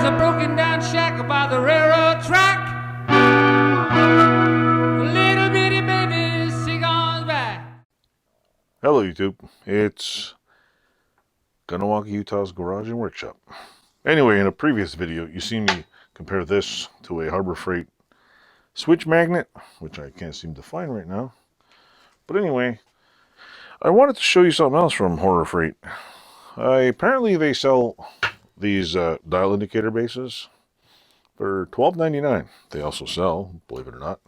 There's a broken down shack by the railroad track. Little bitty baby cigars back. Hello YouTube, it's Kanawaki, Utah's Garage and Workshop. Anyway, in a previous video, you see me compare this to a Harbor Freight switch magnet, which I can't seem to find right now. But anyway, I wanted to show you something else from Harbor Freight. Apparently they sell these dial indicator bases for $12.99. They also sell, believe it or not,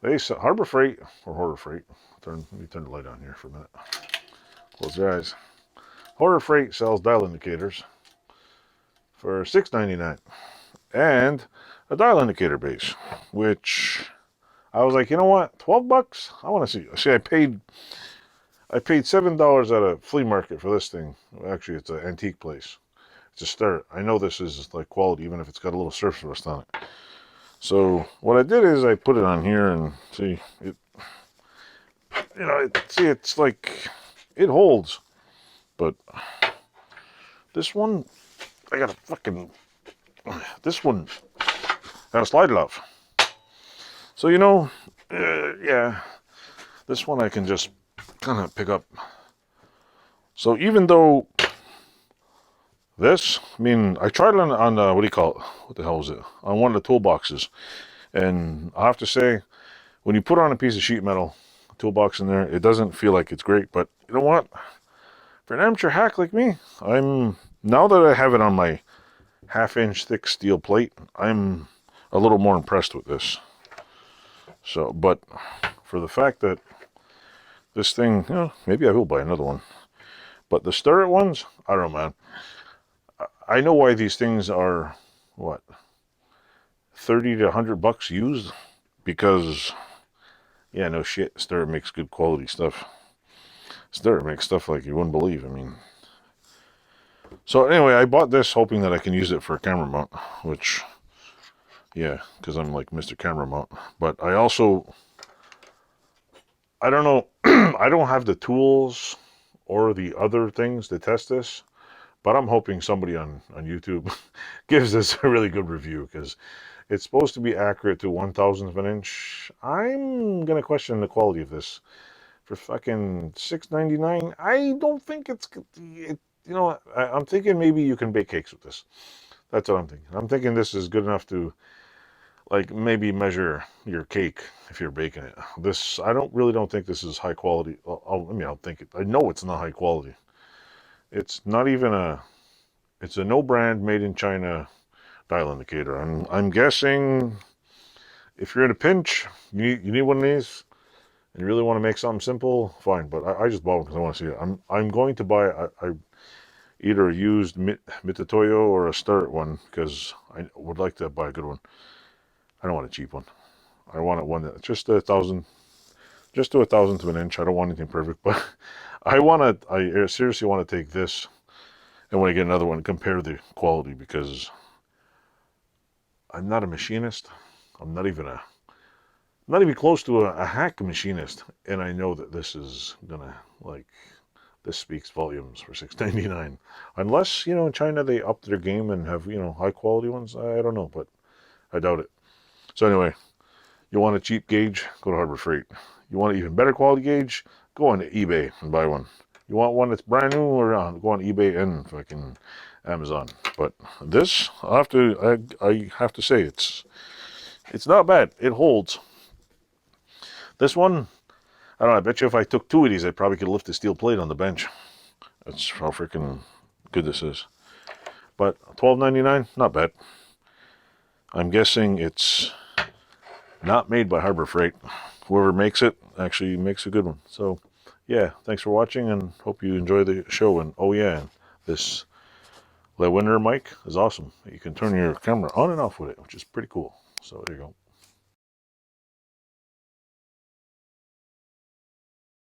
they sell Harbor Freight or Harbor Freight. Let me turn the light on here for a minute. Close your eyes. Harbor Freight sells dial indicators for $6.99 and a dial indicator base, which I was like, you know what, 12 bucks? I want to see. See, I paid $7 at a flea market for this thing. Actually, it's an antique place. It's a start. I know this is like quality, even if it's got a little surface rust on it. So what I did is I put it on here and see it. You know, it's like it holds, but this one, I gotta this one gotta slide it off. So you know, yeah, this one I can just kind of pick up. So even though this, I mean, I tried it on what do you call it? What the hell is it? On one of the toolboxes, and I have to say, when you put on a piece of sheet metal toolbox in there, it doesn't feel like it's great. But you know what? For an amateur hack like me, now that I have it on my half-inch thick steel plate, I'm a little more impressed with this. So, but for the fact that this thing, you know, maybe I will buy another one. But the stirrup ones, I don't know, man. I know why these things are, what, 30 to 100 bucks used, because, yeah, no shit, stirrup makes good quality stuff. Stirrup makes stuff like you wouldn't believe. I mean, so anyway, I bought this hoping that I can use it for a camera mount, which, yeah, because I'm like Mr. Camera Mount. But I also, I don't know, I don't have the tools or the other things to test this, but I'm hoping somebody on YouTube gives this a really good review, because it's supposed to be accurate to 1/1000th of an inch. I'm gonna question the quality of this for fucking $6.99. I don't think you know, I'm thinking maybe you can bake cakes with this. That's what I'm thinking. I'm thinking this is good enough to, like, maybe measure your cake if you're baking it. This, I really don't think this is high quality. I'll think it. I know it's not high quality. It's not even it's a no brand, made in China dial indicator. I'm guessing if you're in a pinch, you need one of these, and you really want to make something simple, fine. But I just bought one because I want to see it. I'm going to buy either a used Mitutoyo or a Sturt one, because I would like to buy a good one. I don't want a cheap one. I want one that's just to 1/1000th of an inch. I don't want anything perfect, but I seriously want to take this, and when I get another one, compare the quality, because I'm not a machinist. I'm not even close to a hack machinist, and I know that this is gonna, like, this speaks volumes for $6.99. Unless, you know, in China they upped their game and have, you know, high quality ones. I don't know, but I doubt it. So anyway, you want a cheap gauge, go to Harbor Freight. You want an even better quality gauge, go on eBay and buy one. You want one that's brand new, or go on eBay and fucking Amazon. But this, I have to say, it's not bad. It holds. This one, I don't know, I bet you if I took two of these, I probably could lift the steel plate on the bench. That's how freaking good this is. But $12.99, not bad. I'm guessing it's not made by Harbor Freight. Whoever makes it actually makes a good one. So, yeah, thanks for watching, and hope you enjoy the show. And oh yeah, this Lewinner mic is awesome. You can turn your camera on and off with it, which is pretty cool. So there you go.